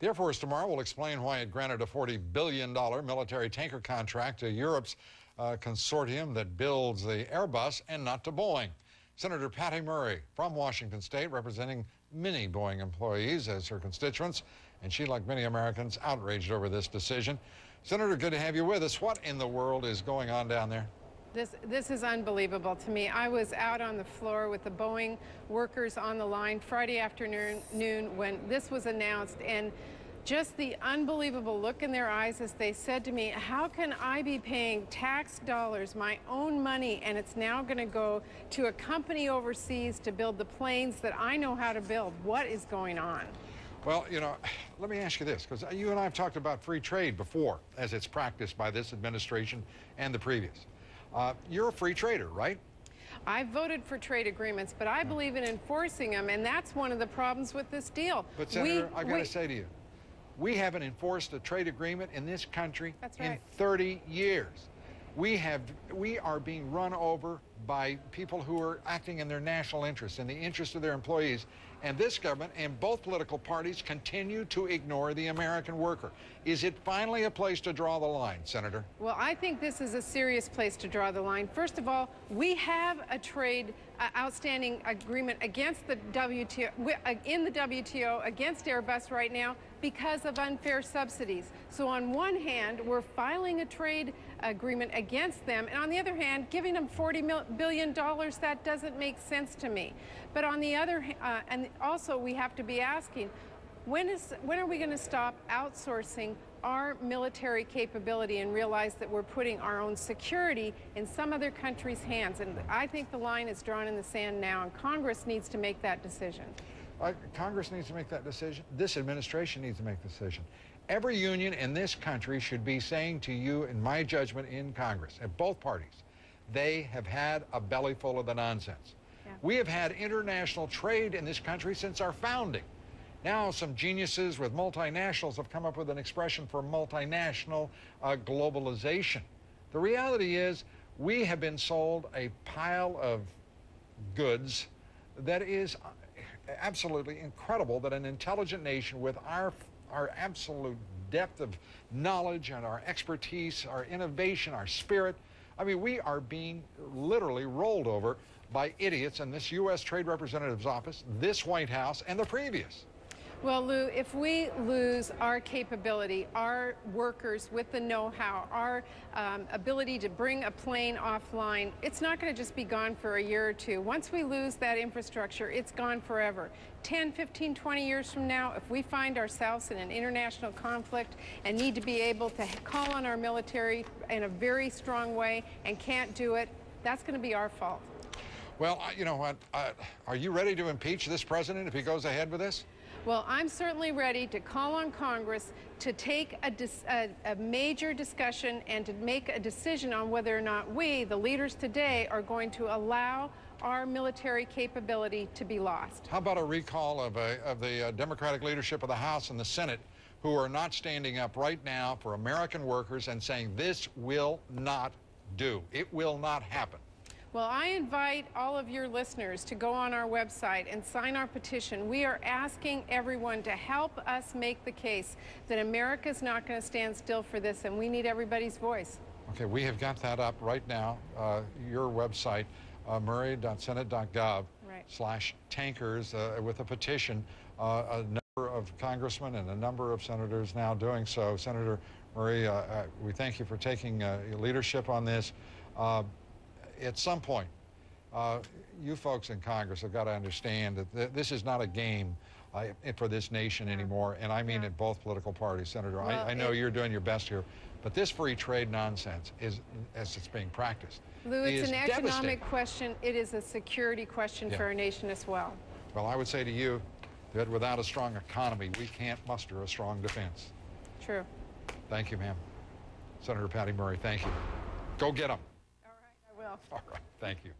The Air Force tomorrow will explain why it granted a $40 billion military tanker contract to Europe's consortium that builds the Airbus and not to Boeing. Senator Patty Murray from Washington State, representing many Boeing employees as her constituents, and she, like many Americans, outraged over this decision. Senator, good to have you with us. What in the world is going on down there? This is unbelievable to me. I was out on the floor with the Boeing workers on the line Friday afternoon when this was announced, and just the unbelievable look in their eyes as they said to me, how can I be paying tax dollars, my own money, and it's now going to go to a company overseas to build the planes that I know how to build? What is going on? Well, you know, let me ask you this, because you and I have talked about free trade before as it's practiced by this administration and the previous. You're a free trader, right? I voted for trade agreements, but I believe in enforcing them, and that's one of the problems with this deal. But, Senator, I've got to say to you, we haven't enforced a trade agreement in this country in 30 years. We are being run over by people who are acting in their national interest, in the interest of their employees. And this government and both political parties continue to ignore the American worker. Is it finally a place to draw the line, Senator? Well, I think this is a serious place to draw the line. First of all, we have a trade outstanding agreement against the WTO, in the WTO against Airbus right now because of unfair subsidies. So on one hand, we're filing a trade agreement against them, and on the other hand, giving them $40 billion, that doesn't make sense to me. But on the other hand, and also we have to be asking, when are we going to stop outsourcing our military capability and realize that we're putting our own security in some other country's hands? And I think the line is drawn in the sand now, and Congress needs to make that decision. Congress needs to make that decision. This administration needs to make the decision. Every union in this country should be saying to you, in my judgment, in Congress, at both parties, they have had a belly full of the nonsense. Yeah. We have had international trade in this country since our founding. Now some geniuses with multinationals have come up with an expression for multinational globalization. The reality is we have been sold a pile of goods that is absolutely incredible that an intelligent nation with our absolute depth of knowledge and our expertise, our innovation, our spirit, I mean, we are being literally rolled over by idiots in this U.S. Trade Representative's office, this White House, and the previous. Well, Lou, if we lose our capability, our workers with the know-how, our ability to bring a plane offline, it's not going to just be gone for a year or two. Once we lose that infrastructure, it's gone forever. 10, 15, 20 years from now, if we find ourselves in an international conflict and need to be able to call on our military in a very strong way and can't do it, that's going to be our fault. Well, you know what? Are you ready to impeach this president if he goes ahead with this? Well, I'm certainly ready to call on Congress to take a major discussion and to make a decision on whether or not we, the leaders today, are going to allow our military capability to be lost. How about a recall of the Democratic leadership of the House and the Senate who are not standing up right now for American workers and saying this will not do. It will not happen. Well, I invite all of your listeners to go on our website and sign our petition. We are asking everyone to help us make the case that America's not going to stand still for this, and we need everybody's voice. Okay, we have got that up right now. Your website, murray.senate.gov/tankers, with a petition. A number of congressmen and a number of senators now doing so. Senator Murray, we thank you for taking leadership on this. At some point, you folks in Congress have got to understand that this is not a game for this nation anymore, and I mean in both political parties, Senator. Well, I know you're doing your best here, but this free trade nonsense is, as it's being practiced, Lou, it's an economic question. It is a security question for our nation as well. Well, I would say to you that without a strong economy, we can't muster a strong defense. True. Thank you, ma'am. Senator Patty Murray, thank you. Go get them. All right, I will. All right, thank you.